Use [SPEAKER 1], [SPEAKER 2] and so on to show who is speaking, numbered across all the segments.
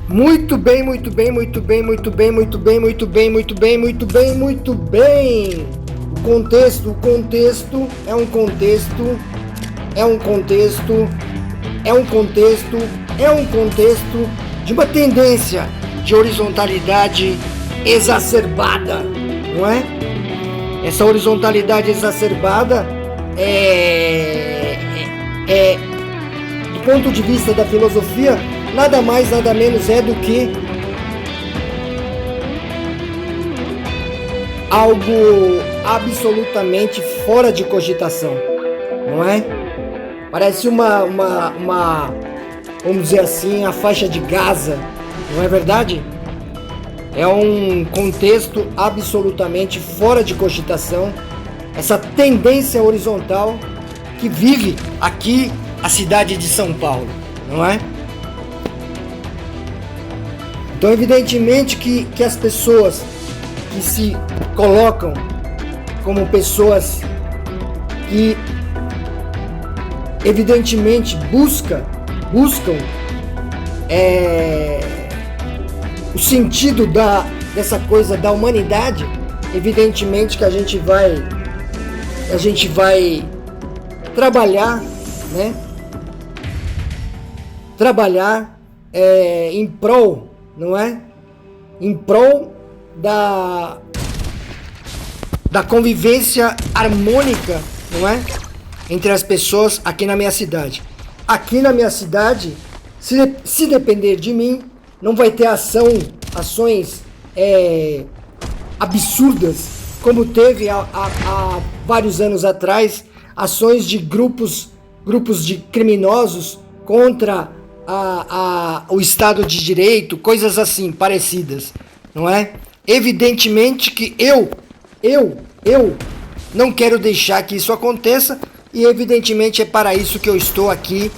[SPEAKER 1] Muito bem, muito bem, muito bem, muito bem, muito bem, muito bem, muito bem, muito bem, muito bem. O contexto é um contexto, é um contexto, é um contexto, é um contexto de uma tendência de horizontalidade exacerbada, não é? Essa horizontalidade exacerbada do ponto de vista da filosofia, nada mais, nada menos é do que algo absolutamente fora de cogitação, não é? Parece vamos dizer assim, a faixa de Gaza, não é verdade? É um contexto absolutamente fora de cogitação, essa tendência horizontal que vive aqui a cidade de São Paulo, não é? Então, evidentemente que as pessoas que se colocam como pessoas que evidentemente buscam o sentido dessa coisa da humanidade, evidentemente que a gente vai trabalhar, né? Trabalhar em prol, não é? Em prol da convivência harmônica, não é? Entre as pessoas aqui na minha cidade. Aqui na minha cidade, se depender de mim, não vai ter ações absurdas, como teve há vários anos atrás, ações de grupos de criminosos contra o Estado de Direito, coisas assim, parecidas, não é? Evidentemente que eu não quero deixar que isso aconteça, e evidentemente é para isso que eu estou aqui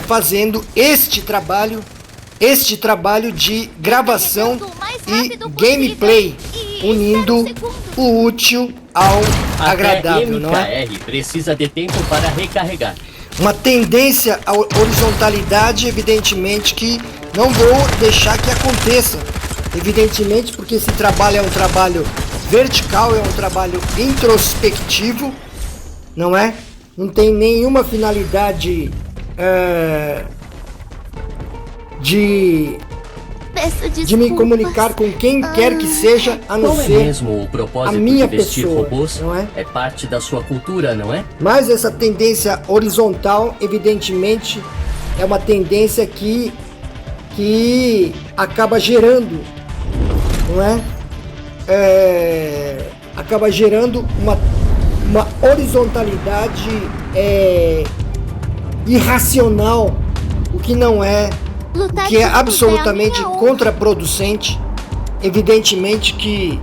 [SPEAKER 1] fazendo este trabalho de gravação e gameplay, unindo o útil ao agradável, não é?
[SPEAKER 2] A MKR precisa de tempo para recarregar.
[SPEAKER 1] Uma tendência à horizontalidade, evidentemente que não vou deixar que aconteça. Evidentemente porque esse trabalho é um trabalho vertical, é um trabalho introspectivo, não é? Não tem nenhuma finalidade de me comunicar com quem quer que seja, a não
[SPEAKER 2] Qual é
[SPEAKER 1] ser
[SPEAKER 2] mesmo o propósito
[SPEAKER 1] a minha
[SPEAKER 2] de vestir
[SPEAKER 1] pessoa,
[SPEAKER 2] robôs?
[SPEAKER 1] não é?
[SPEAKER 2] É parte da sua cultura, não é?
[SPEAKER 1] Mas essa tendência horizontal, evidentemente, é uma tendência que acaba gerando, não é? Acaba gerando uma horizontalidade irracional, o que não é, o que é absolutamente contraproducente. Evidentemente que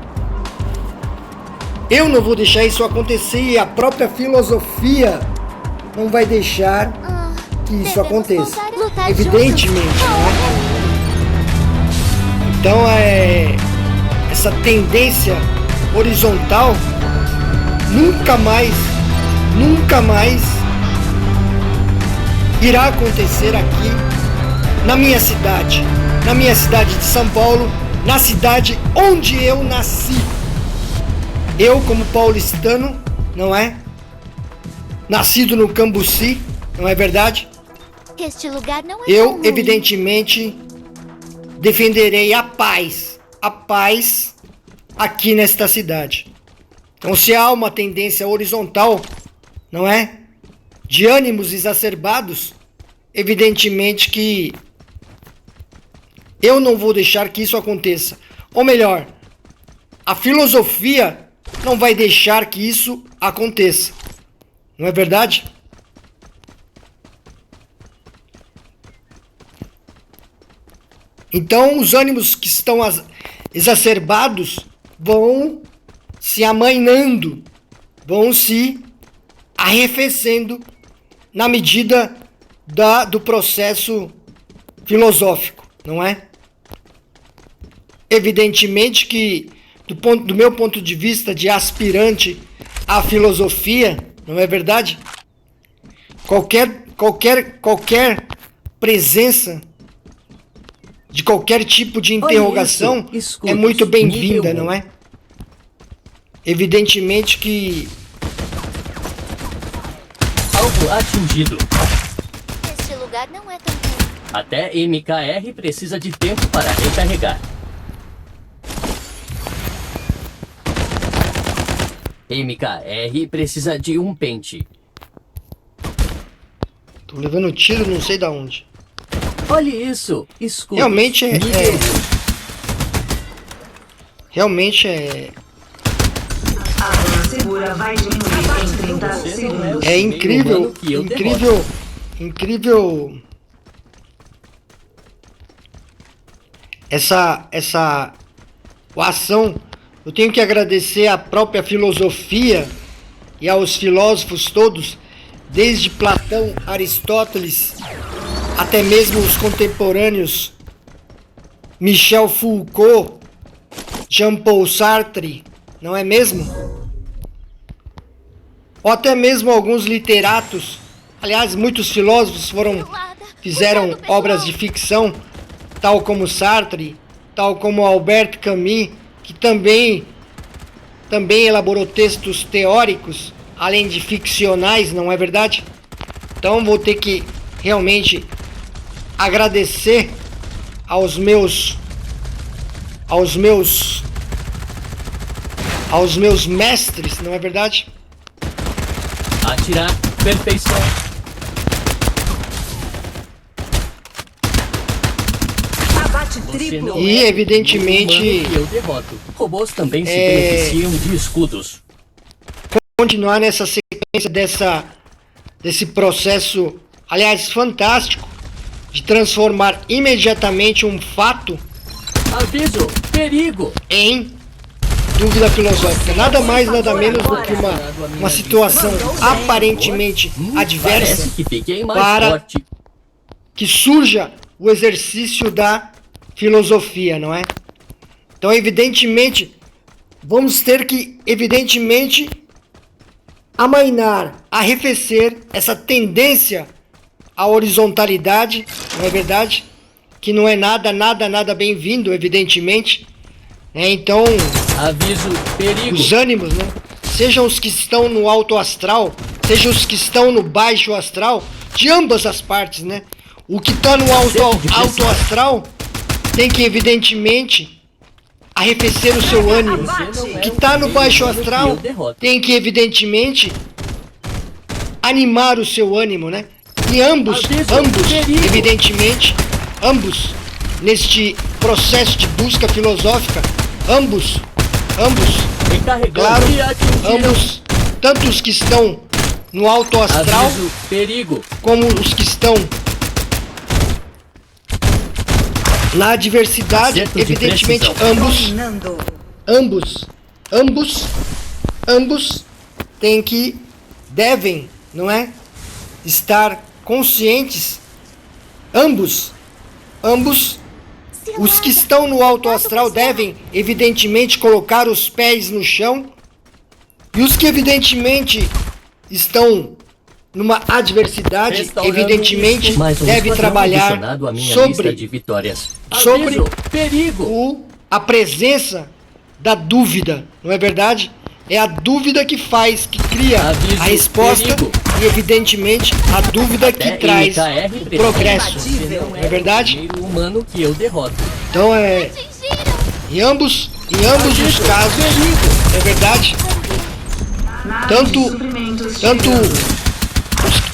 [SPEAKER 1] eu não vou deixar isso acontecer, e a própria filosofia não vai deixar que isso aconteça, evidentemente, não é? Então essa tendência horizontal nunca mais irá acontecer aqui na minha cidade de São Paulo, na cidade onde eu nasci. Eu, como paulistano, não é? Nascido no Cambuci, não é verdade?
[SPEAKER 3] Este lugar não é
[SPEAKER 1] Eu,
[SPEAKER 3] tão ruim.
[SPEAKER 1] evidentemente, defenderei a paz aqui nesta cidade. Então, se há uma tendência horizontal, não é? De ânimos exacerbados, evidentemente que eu não vou deixar que isso aconteça. Ou melhor, a filosofia não vai deixar que isso aconteça. Não é verdade? Então, os ânimos que estão exacerbados vão se amainando, vão se arrefecendo na medida do processo filosófico, não é? Evidentemente que, do meu ponto de vista de aspirante à filosofia, não é verdade? Qualquer presença de qualquer tipo de interrogação
[SPEAKER 2] isso. Escudos.
[SPEAKER 1] é muito bem-vinda,
[SPEAKER 2] Nível
[SPEAKER 1] não é? Evidentemente que
[SPEAKER 2] Alvo atingido.
[SPEAKER 3] Este lugar não é tão ruim.
[SPEAKER 2] Até MKR precisa de tempo para recarregar. MKR precisa de um pente.
[SPEAKER 1] tô levando tiro não sei da onde.
[SPEAKER 2] Olhe isso. Escudos.
[SPEAKER 1] Realmente
[SPEAKER 2] Nível
[SPEAKER 1] realmente é
[SPEAKER 4] A zona segura vai diminuir em 30
[SPEAKER 2] Você não
[SPEAKER 4] segundos.
[SPEAKER 1] é incrível,
[SPEAKER 2] humano que eu
[SPEAKER 1] incrível essa ação. Eu tenho que agradecer à própria filosofia e aos filósofos todos, desde Platão, Aristóteles, até mesmo os contemporâneos Michel Foucault, Jean-Paul Sartre, não é mesmo? Ou até mesmo alguns literatos, aliás, muitos filósofos fizeram obras de ficção, tal como Sartre, tal como Albert Camus, que também elaborou textos teóricos, além de ficcionais, não é verdade? Então vou ter que realmente agradecer aos meus mestres, não é verdade?
[SPEAKER 2] atirar. Perfeição.
[SPEAKER 4] Abate
[SPEAKER 2] Você
[SPEAKER 4] triplo.
[SPEAKER 2] não
[SPEAKER 1] E,
[SPEAKER 2] é
[SPEAKER 1] evidentemente,
[SPEAKER 2] humano que eu derroto. Robôs também se beneficiam de escudos.
[SPEAKER 1] Continuar nessa sequência desse processo, aliás, fantástico, de transformar imediatamente um fato
[SPEAKER 2] Aviso. Perigo.
[SPEAKER 1] em dúvida filosófica. Nada mais, nada menos do que uma situação aparentemente
[SPEAKER 2] Parece
[SPEAKER 1] adversa
[SPEAKER 2] que fiquei mais
[SPEAKER 1] para
[SPEAKER 2] forte.
[SPEAKER 1] que surja o exercício da filosofia, não é? Então, evidentemente, vamos ter que, evidentemente, amainar, arrefecer essa tendência à horizontalidade, não é verdade? Que não é nada bem-vindo, evidentemente. Então,
[SPEAKER 2] Aviso. Perigo.
[SPEAKER 1] os ânimos, né? Sejam os que estão no alto astral, sejam os que estão no baixo astral, de ambas as partes, né? O que está no alto astral tem que, evidentemente, arrefecer o seu ânimo. O que está no baixo astral tem que, evidentemente, animar o seu ânimo, né? E ambos, evidentemente, ambos, neste processo de busca filosófica, ambos,
[SPEAKER 2] Recarregando
[SPEAKER 1] claro,
[SPEAKER 2] e atingiram.
[SPEAKER 1] ambos, tanto os que estão no alto astral,
[SPEAKER 2] Aviso. Perigo.
[SPEAKER 1] como os que estão na adversidade,
[SPEAKER 2] Acerto de
[SPEAKER 1] evidentemente,
[SPEAKER 2] precisão.
[SPEAKER 1] ambos têm que, devem, não é? Estar conscientes, ambos, os que estão no alto astral devem, evidentemente, colocar os pés no chão, e os que, evidentemente, estão numa adversidade,
[SPEAKER 2] Restaurando
[SPEAKER 1] evidentemente,
[SPEAKER 2] isso. Mais um
[SPEAKER 1] deve
[SPEAKER 2] esquadrão
[SPEAKER 1] trabalhar
[SPEAKER 2] adicionado à minha lista
[SPEAKER 1] sobre
[SPEAKER 2] de vitórias.
[SPEAKER 1] sobre
[SPEAKER 2] Aviso. Perigo.
[SPEAKER 1] a presença da dúvida, não é verdade? É a dúvida que faz, que cria
[SPEAKER 2] Aviso,
[SPEAKER 1] a resposta
[SPEAKER 2] perigo.
[SPEAKER 1] e, evidentemente, a dúvida que
[SPEAKER 2] Até
[SPEAKER 1] traz
[SPEAKER 2] MKR
[SPEAKER 1] o
[SPEAKER 2] precisa.
[SPEAKER 1] progresso,
[SPEAKER 2] Você
[SPEAKER 1] não é verdade?
[SPEAKER 2] o primeiro humano que eu derroto.
[SPEAKER 1] Então
[SPEAKER 3] Atingiram!
[SPEAKER 1] em ambos os casos, é verdade?
[SPEAKER 4] Nave
[SPEAKER 1] Tanto-
[SPEAKER 4] de suprimentos
[SPEAKER 1] Tanto
[SPEAKER 4] chegando.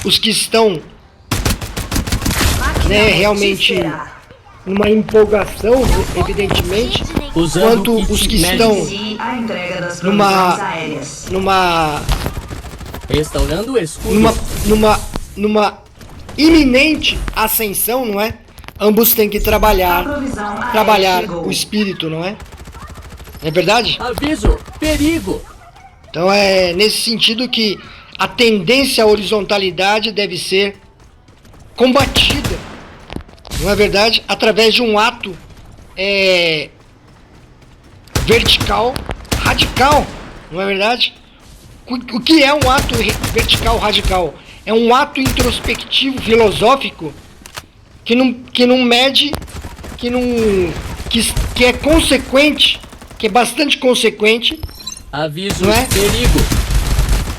[SPEAKER 1] os que estão
[SPEAKER 4] Máquina
[SPEAKER 1] realmente
[SPEAKER 4] mortífera.
[SPEAKER 1] numa empolgação, evidentemente,
[SPEAKER 2] Usando
[SPEAKER 1] quanto
[SPEAKER 2] o kit
[SPEAKER 1] os que
[SPEAKER 2] médico.
[SPEAKER 1] estão
[SPEAKER 4] Inicie a entrega das
[SPEAKER 1] Numa-
[SPEAKER 4] provisões aéreas.
[SPEAKER 2] Restaurando escudos.
[SPEAKER 1] numa iminente ascensão, não é? Ambos têm que
[SPEAKER 4] A
[SPEAKER 1] trabalhar
[SPEAKER 4] provisão aérea chegou.
[SPEAKER 1] o espírito, não é? Não é verdade?
[SPEAKER 2] Aviso. Perigo.
[SPEAKER 1] Então é nesse sentido que a tendência à horizontalidade deve ser combatida, não é verdade? Através de um ato vertical, radical, não é verdade? O que é um ato vertical, radical? É um ato introspectivo, filosófico, que não mede, que não que é consequente, que é bastante consequente
[SPEAKER 2] Aviso,
[SPEAKER 1] Não é?
[SPEAKER 2] perigo.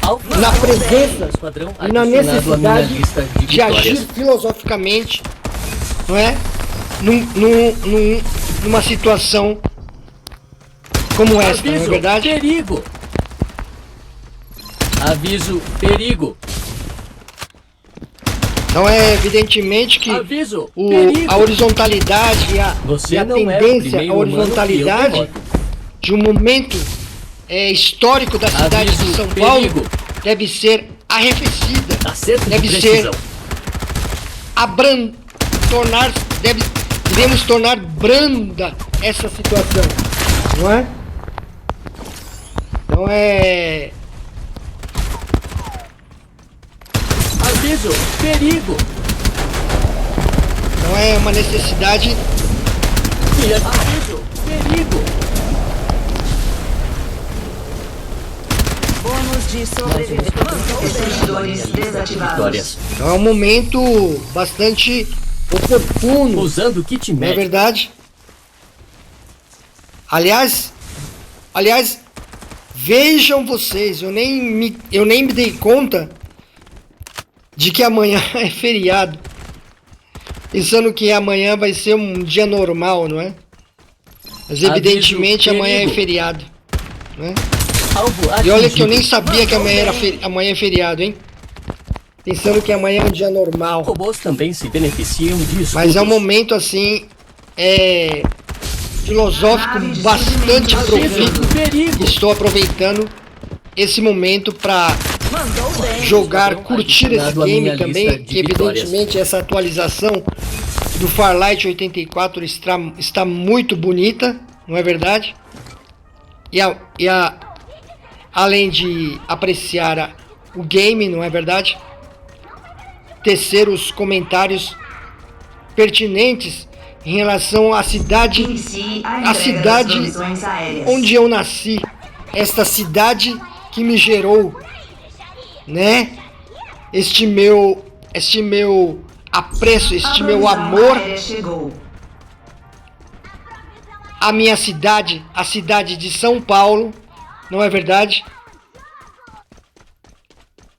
[SPEAKER 2] Alfa
[SPEAKER 1] na presença
[SPEAKER 2] esquadrão
[SPEAKER 1] e na
[SPEAKER 2] adicionado à minha
[SPEAKER 1] necessidade
[SPEAKER 2] lista de
[SPEAKER 1] de agir
[SPEAKER 2] vitórias.
[SPEAKER 1] filosoficamente, não é? Numa situação como esta, não é
[SPEAKER 2] Aviso,
[SPEAKER 1] verdade?
[SPEAKER 2] perigo. Aviso, perigo.
[SPEAKER 1] Então é evidentemente que
[SPEAKER 2] Aviso, perigo.
[SPEAKER 1] a horizontalidade
[SPEAKER 2] Você
[SPEAKER 1] e a
[SPEAKER 2] não é o
[SPEAKER 1] tendência
[SPEAKER 2] primeiro
[SPEAKER 1] à
[SPEAKER 2] humano que eu
[SPEAKER 1] horizontalidade
[SPEAKER 2] derroto.
[SPEAKER 1] de um momento histórico da cidade
[SPEAKER 2] Aviso,
[SPEAKER 1] de São Paulo
[SPEAKER 2] perigo.
[SPEAKER 1] deve ser arrefecida,
[SPEAKER 2] Acerto de
[SPEAKER 1] deve
[SPEAKER 2] precisão.
[SPEAKER 1] ser devemos tornar branda essa situação, não é? Então
[SPEAKER 2] Aviso, perigo.
[SPEAKER 1] então é uma necessidade.
[SPEAKER 2] Aviso, perigo.
[SPEAKER 4] Bônus de sobrevivência. Extensores desativados.
[SPEAKER 2] Vitórias.
[SPEAKER 1] Então é um momento bastante oportuno,
[SPEAKER 2] Usando kit
[SPEAKER 1] não é
[SPEAKER 2] médico.
[SPEAKER 1] verdade? Aliás, vejam vocês, eu nem me dei conta de que amanhã é feriado. Pensando que amanhã vai ser um dia normal, não é? Mas evidentemente
[SPEAKER 2] Aviso,
[SPEAKER 1] amanhã é
[SPEAKER 2] perigo.
[SPEAKER 1] feriado, né?
[SPEAKER 2] Alvo
[SPEAKER 1] E olha que eu
[SPEAKER 2] atingido.
[SPEAKER 1] nem sabia que amanhã é feriado, hein? Pensando que amanhã é um dia normal.
[SPEAKER 2] Robôs também se beneficiam disso.
[SPEAKER 1] Mas é um momento assim, filosófico bastante profícuo.
[SPEAKER 2] Perigo.
[SPEAKER 1] Estou aproveitando esse momento para
[SPEAKER 4] Mandou bem.
[SPEAKER 1] jogar, curtir esse
[SPEAKER 2] adicionado à minha
[SPEAKER 1] game também,
[SPEAKER 2] lista de
[SPEAKER 1] que evidentemente essa atualização do Farlight 84 está muito bonita, não é verdade? Além de apreciar o game, não é verdade? Tecer os comentários pertinentes em relação à cidade,
[SPEAKER 4] Inicie
[SPEAKER 1] a
[SPEAKER 4] entrega
[SPEAKER 1] cidade
[SPEAKER 4] das provisões aéreas.
[SPEAKER 1] onde eu nasci, esta cidade que me gerou, né? Este meu apreço, este
[SPEAKER 4] A
[SPEAKER 1] meu
[SPEAKER 4] provisão
[SPEAKER 1] amor
[SPEAKER 4] aérea chegou.
[SPEAKER 1] à minha cidade, a cidade de São Paulo, não é verdade?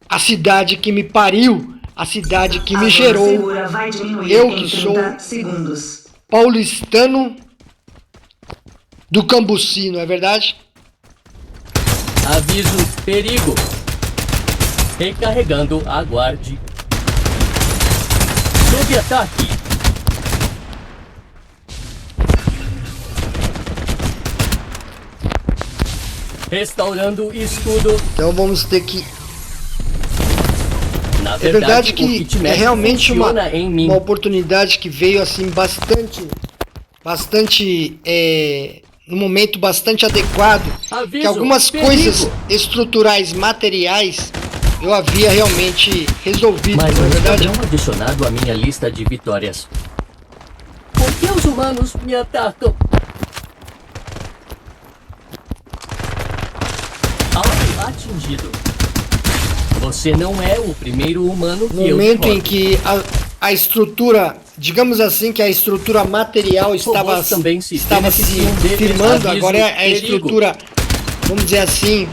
[SPEAKER 1] A cidade que me pariu, a cidade que me
[SPEAKER 4] A zona
[SPEAKER 1] gerou,
[SPEAKER 4] segura vai diminuir
[SPEAKER 1] eu
[SPEAKER 4] em
[SPEAKER 1] que
[SPEAKER 4] 30
[SPEAKER 1] sou
[SPEAKER 4] segundos.
[SPEAKER 1] paulistano do Cambuci, não é verdade?
[SPEAKER 2] Aviso, perigo. Recarregando, aguarde. Sob ataque. Restaurando escudo.
[SPEAKER 1] Então vamos ter que...
[SPEAKER 2] Na
[SPEAKER 1] É verdade
[SPEAKER 2] o
[SPEAKER 1] que
[SPEAKER 2] kit
[SPEAKER 1] é
[SPEAKER 2] médico
[SPEAKER 1] realmente
[SPEAKER 2] funciona em mim.
[SPEAKER 1] uma oportunidade que veio assim bastante num momento bastante adequado,
[SPEAKER 2] Aviso,
[SPEAKER 1] que algumas
[SPEAKER 2] perigo.
[SPEAKER 1] coisas estruturais materiais eu havia realmente resolvido,
[SPEAKER 2] Mas
[SPEAKER 1] não é
[SPEAKER 2] um
[SPEAKER 1] verdade?
[SPEAKER 2] esquadrão adicionado à minha lista de vitórias. Por que os humanos me atacam? Alvo atingido. Você não é o primeiro humano que
[SPEAKER 1] No
[SPEAKER 2] eu
[SPEAKER 1] momento em
[SPEAKER 2] derroto.
[SPEAKER 1] que a estrutura, digamos assim, que a estrutura material estava
[SPEAKER 2] também se
[SPEAKER 1] se
[SPEAKER 2] beneficiam dele.
[SPEAKER 1] firmando,
[SPEAKER 2] Aviso,
[SPEAKER 1] agora é a
[SPEAKER 2] perigo.
[SPEAKER 1] estrutura, vamos dizer assim,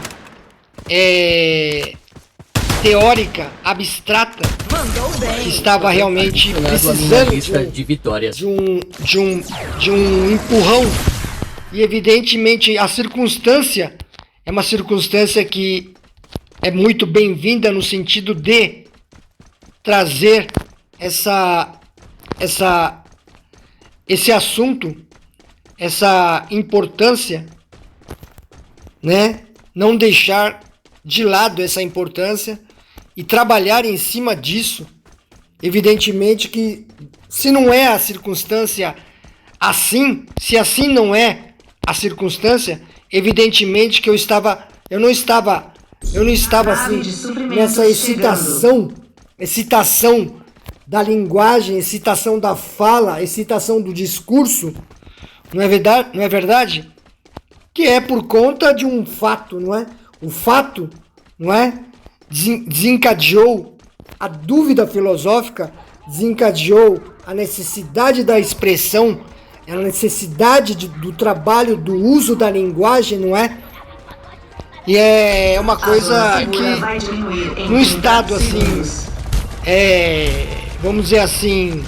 [SPEAKER 1] teórica, abstrata,
[SPEAKER 4] Mandou
[SPEAKER 1] que
[SPEAKER 4] bem.
[SPEAKER 1] estava realmente
[SPEAKER 2] Adicionado à minha
[SPEAKER 1] precisando
[SPEAKER 2] lista de vitórias.
[SPEAKER 1] de um empurrão. E evidentemente a circunstância é uma circunstância que é muito bem-vinda no sentido de trazer esse assunto, essa importância, né? Não deixar de lado essa importância e trabalhar em cima disso. Evidentemente que se não é a circunstância assim, se assim não é a circunstância, evidentemente que eu não estava
[SPEAKER 4] Nave de
[SPEAKER 1] assim
[SPEAKER 4] suprimentos
[SPEAKER 1] nessa excitação da linguagem, excitação da fala, excitação do discurso, não é verdade? Que é por conta de um fato, não é? O fato, não é? Desencadeou a dúvida filosófica, desencadeou a necessidade da expressão, é a necessidade do trabalho, do uso da linguagem, não é? E é uma
[SPEAKER 4] A zona
[SPEAKER 1] coisa
[SPEAKER 4] segura
[SPEAKER 1] que
[SPEAKER 4] vai diminuir em
[SPEAKER 1] num
[SPEAKER 4] 30
[SPEAKER 1] estado assim,
[SPEAKER 4] segundos.
[SPEAKER 1] vamos dizer assim,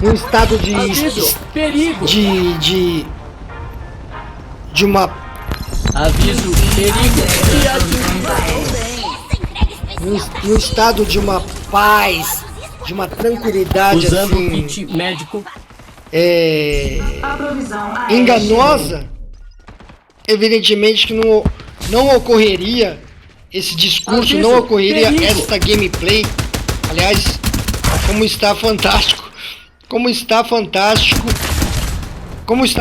[SPEAKER 1] um estado
[SPEAKER 2] Aviso, perigo.
[SPEAKER 1] de uma
[SPEAKER 2] Aviso, perigo. E ajuda.
[SPEAKER 1] um estado de uma paz, de uma tranquilidade
[SPEAKER 2] Usando o
[SPEAKER 1] assim,
[SPEAKER 2] kit médico.
[SPEAKER 4] A provisão aérea
[SPEAKER 1] enganosa. Evidentemente que não ocorreria esse discurso,
[SPEAKER 2] Aviso,
[SPEAKER 1] não ocorreria
[SPEAKER 2] perigo.
[SPEAKER 1] esta gameplay. Aliás, como está fantástico, como está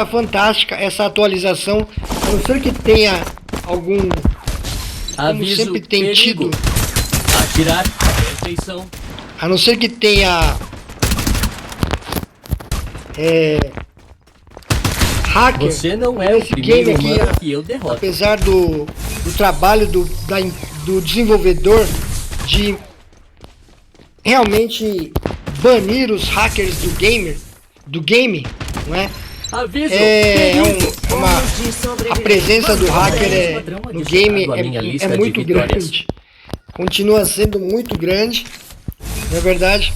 [SPEAKER 1] fantástica essa atualização, a não ser que tenha algum, como
[SPEAKER 2] Aviso,
[SPEAKER 1] sempre tem
[SPEAKER 2] perigo.
[SPEAKER 1] tido,
[SPEAKER 2] Atirar. Atenção.
[SPEAKER 1] a não ser que tenha hacker
[SPEAKER 2] Você não é o
[SPEAKER 1] nesse game
[SPEAKER 2] primeiro
[SPEAKER 1] aqui,
[SPEAKER 2] humano que eu derroto.
[SPEAKER 1] apesar do trabalho do desenvolvedor de realmente banir os hackers do game, não é?
[SPEAKER 2] Aviso,
[SPEAKER 1] É
[SPEAKER 2] perigo.
[SPEAKER 1] a presença do hacker
[SPEAKER 2] Padrão
[SPEAKER 1] no
[SPEAKER 2] adicionado
[SPEAKER 1] game
[SPEAKER 2] à minha lista
[SPEAKER 1] é
[SPEAKER 2] de
[SPEAKER 1] muito
[SPEAKER 2] vitórias.
[SPEAKER 1] grande. Continua sendo muito grande, não é verdade?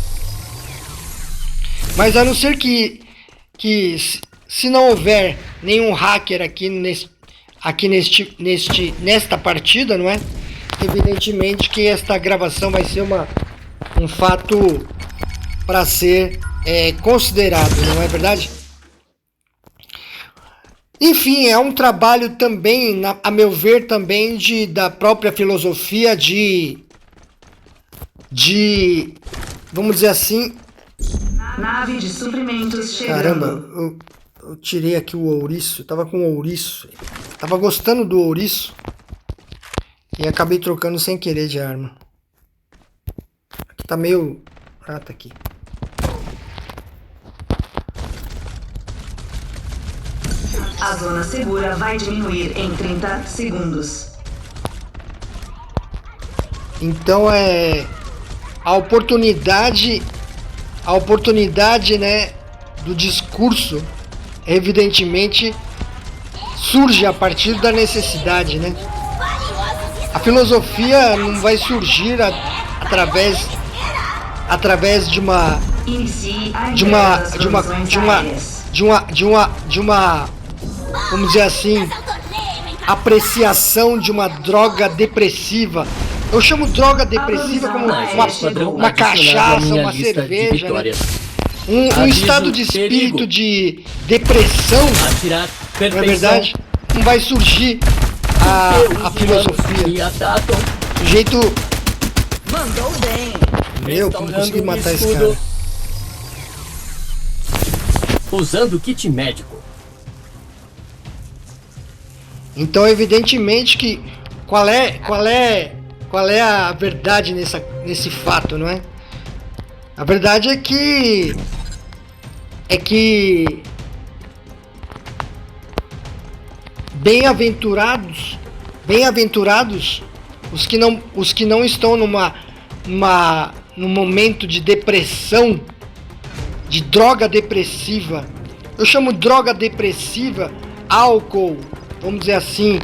[SPEAKER 1] Mas a não ser que se não houver nenhum hacker aqui nesta partida, não é? Evidentemente que esta gravação vai ser um fato para ser considerado, não é verdade? Enfim, é um trabalho também, a meu ver, também da própria filosofia de vamos dizer assim.
[SPEAKER 4] Nave de suprimentos chegando.
[SPEAKER 1] Caramba, eu tirei aqui o ouriço, eu tava com o ouriço, tava gostando do ouriço e acabei trocando sem querer de arma. Aqui tá meio... Ah, tá aqui.
[SPEAKER 4] A zona segura vai diminuir em 30 segundos.
[SPEAKER 1] Então a oportunidade, né, do discurso, evidentemente, surge a partir da necessidade, né? A filosofia não vai surgir através de uma
[SPEAKER 4] Inicie a entrega das provisões aéreas.
[SPEAKER 1] vamos dizer assim, apreciação de uma droga depressiva. Eu chamo droga depressiva como
[SPEAKER 2] Padrão
[SPEAKER 1] uma
[SPEAKER 2] adicionado à
[SPEAKER 1] cachaça,
[SPEAKER 2] minha
[SPEAKER 1] uma
[SPEAKER 2] lista de
[SPEAKER 1] cerveja, né?
[SPEAKER 2] vitórias.
[SPEAKER 1] Um
[SPEAKER 2] Aviso,
[SPEAKER 1] estado de espírito
[SPEAKER 2] perigo.
[SPEAKER 1] de depressão,
[SPEAKER 2] Atirar.
[SPEAKER 1] não é
[SPEAKER 2] Perfeição.
[SPEAKER 1] verdade? Não vai surgir a filosofia.
[SPEAKER 2] E atacam.
[SPEAKER 1] Do jeito...
[SPEAKER 4] Mandou bem.
[SPEAKER 1] Meu, como consegui
[SPEAKER 2] Restaurando
[SPEAKER 1] matar esse
[SPEAKER 2] escudo.
[SPEAKER 1] cara.
[SPEAKER 2] Usando kit médico.
[SPEAKER 1] Então, evidentemente que qual é a verdade nesse fato, não é? A verdade é que bem-aventurados os que não estão num momento de depressão, de droga depressiva. Eu chamo droga depressiva álcool, vamos dizer assim,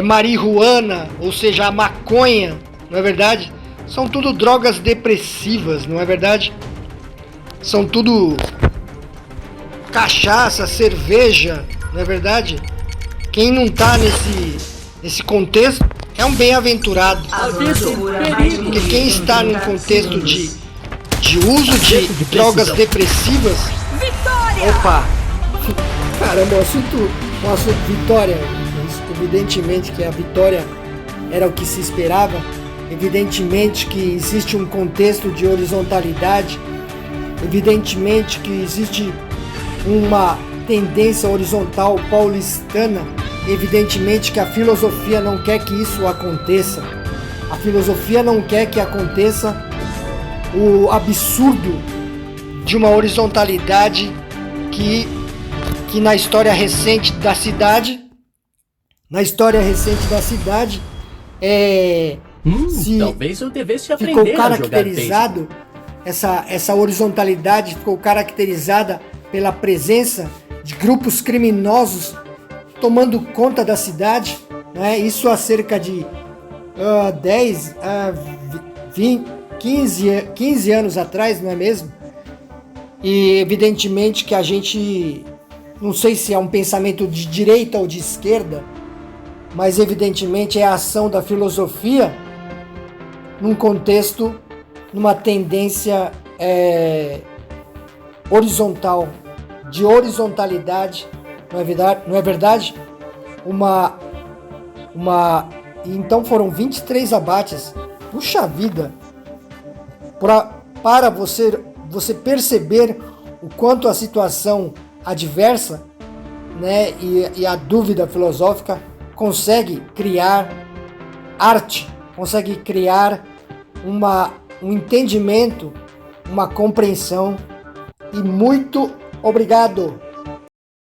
[SPEAKER 1] marihuana, ou seja, a maconha, não é verdade? São tudo drogas depressivas, não é verdade? São tudo cachaça, cerveja, não é verdade? Quem não tá nesse contexto é um bem-aventurado.
[SPEAKER 4] A zona
[SPEAKER 2] Aviso,
[SPEAKER 4] segura vai
[SPEAKER 2] perigo.
[SPEAKER 4] diminuir
[SPEAKER 1] Porque quem
[SPEAKER 4] em
[SPEAKER 1] está num
[SPEAKER 4] 30
[SPEAKER 1] contexto
[SPEAKER 4] segundos.
[SPEAKER 1] de uso de drogas
[SPEAKER 2] precisão.
[SPEAKER 1] depressivas, opa, caramba, o assunto vitória, evidentemente que a vitória era o que se esperava, evidentemente que existe um contexto de horizontalidade, evidentemente que existe uma tendência horizontal paulistana, evidentemente que a filosofia não quer que isso aconteça, a filosofia não quer que aconteça o absurdo de uma horizontalidade que na história recente da cidade, se
[SPEAKER 2] Talvez eu devesse
[SPEAKER 1] ficou
[SPEAKER 2] aprender a jogar
[SPEAKER 1] caracterizado essa horizontalidade ficou caracterizada pela presença de grupos criminosos tomando conta da cidade, né? Isso há cerca de 10, 20, 15 anos atrás, não é mesmo? E evidentemente que a gente, não sei se é um pensamento de direita ou de esquerda, mas evidentemente é a ação da filosofia num contexto, numa tendência horizontal, de horizontalidade, não é verdade? Então foram 23 abates. Puxa vida! Para você perceber o quanto a situação adversa, né, e a dúvida filosófica consegue criar arte, consegue criar um entendimento, uma compreensão. E muito obrigado!